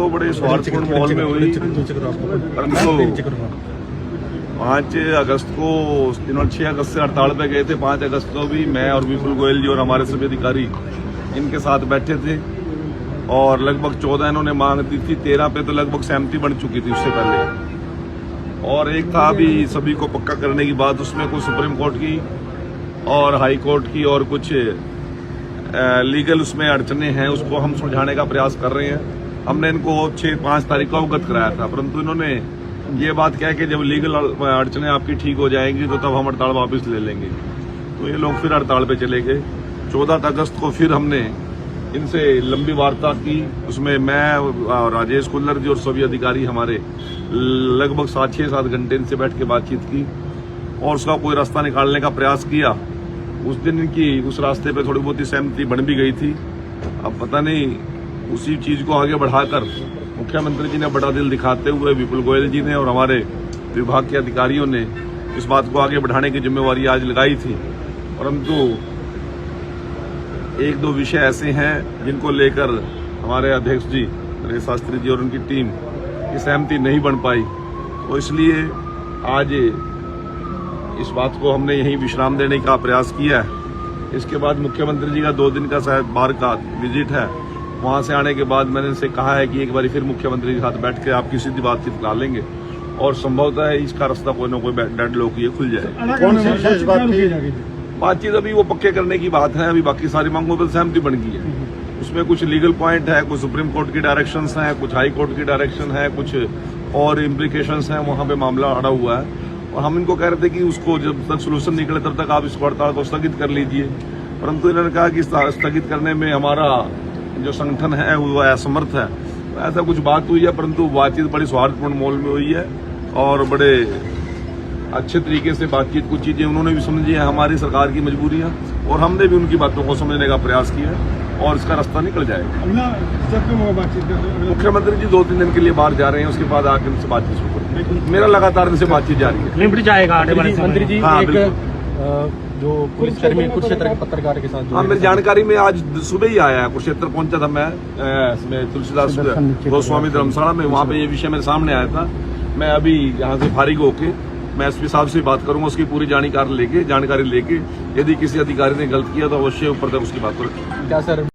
तो बड़े स्वार्थपूर्ण माहौल में हुई, परंतु 5 अगस्त को इन्होंने 6 अगस्त से हड़ताल पे गए थे। 5 अगस्त को भी मैं और विपुल गोयल जी और हमारे सभी अधिकारी इनके साथ बैठे थे और लगभग 14 इन्होंने मांग दी थी। 13 पे तो लगभग सहमति बन चुकी थी उससे पहले, और एक था अभी सभी को पक्का करने की बात, उसमें कुछ सुप्रीम कोर्ट की और हाई कोर्ट की और कुछ लीगल उसमें अड़चने हैं, उसको हम सुलझाने का प्रयास कर रहे हैं। हमने इनको 5 तारीख को अवगत कराया था, परंतु इन्होंने ये बात कह के जब लीगल अड़चने आपकी ठीक हो जाएंगी तो तब हम हड़ताल वापस ले लेंगे। तो ये लोग फिर हड़ताल पे चले गए। 14 अगस्त को फिर हमने इनसे लंबी वार्ता की, उसमें मैं राजेश कुल्लर जी और सभी अधिकारी हमारे लगभग 6-7 घंटे इनसे बैठ के बातचीत की और उसका कोई रास्ता निकालने का प्रयास किया। उस दिन इनकी उस रास्ते पे थोड़ी बहुत ही सहमति बन भी गई थी। अब पता नहीं उसी चीज को आगे बढ़ाकर मुख्यमंत्री जी ने बड़ा दिल दिखाते हुए विपुल गोयल जी ने और हमारे विभाग के अधिकारियों ने इस बात को आगे बढ़ाने की जिम्मेवारी आज लगाई थी, परंतु 1-2 विषय ऐसे हैं जिनको लेकर हमारे अध्यक्ष जी नरेश शास्त्री जी और उनकी टीम की सहमति नहीं बन पाई। तो इसलिए आज इस बात को हमने यहीं विश्राम देने का प्रयास किया है। इसके बाद मुख्यमंत्री जी का 2 दिन का शायद बाहर का विजिट है, वहां से आने के बाद मैंने इनसे कहा है कि एक बार फिर मुख्यमंत्री के साथ बैठ के आपकी सीधी बातचीत करा लेंगे और संभवतः है इसका रास्ता कोई ना कोई डेड लॉक ये खुल जाए। कौन सी विशेष बातचीत अभी वो पक्के करने की बात है। अभी बाकी सारी मांगों पर सहमति बन गई है। उसमें कुछ लीगल पॉइंट है, कुछ सुप्रीम कोर्ट की डायरेक्शंस हैं, कुछ हाई कोर्ट की डायरेक्शन है, कुछ और इम्प्लीकेशंस हैं, वहां पे मामला अड़ा हुआ है और हम इनको कह रहे थे कि उसको जब तक सोल्यूशन निकले तब तक आप इस हड़ताल को स्थगित कर लीजिए, परंतु इन्होंने कहा कि स्थगित करने में हमारा जो संगठन है वो असमर्थ है। ऐसा कुछ बात हुई है, परंतु बातचीत बड़ी सौहार्दपूर्ण माहौल में हुई है और बड़े अच्छे तरीके से बातचीत, कुछ चीजें उन्होंने भी समझी है हमारी सरकार की मजबूरियां और हमने भी उनकी बातों को समझने का प्रयास किया और इसका रास्ता निकल जाएगा। मुख्यमंत्री जी 2-3 दिन के लिए बाहर जा रहे हैं, उसके बाद आकर उनसे बातचीत शुरू करेंगे। मेरा लगातार इनसे बातचीत जारी है। मंत्री जी हाँ, जो पुलिसकर्मी कुरुक्षेत्र के पत्रकार के साथ, हाँ, मेरी जानकारी में आज सुबह ही आया है, कुरुक्षेत्र पहुंचा था मैं तुलसीदास गोस्वामी धर्मशाला में, वहां पे ये विषय मेरे सामने आया था। मैं अभी यहाँ से फारिग होके मैं एसपी साहब से बात करूंगा, उसकी पूरी जानकारी लेके यदि किसी अधिकारी ने गलत किया तो अवश्य ऊपर तक उसकी बात करें। क्या सर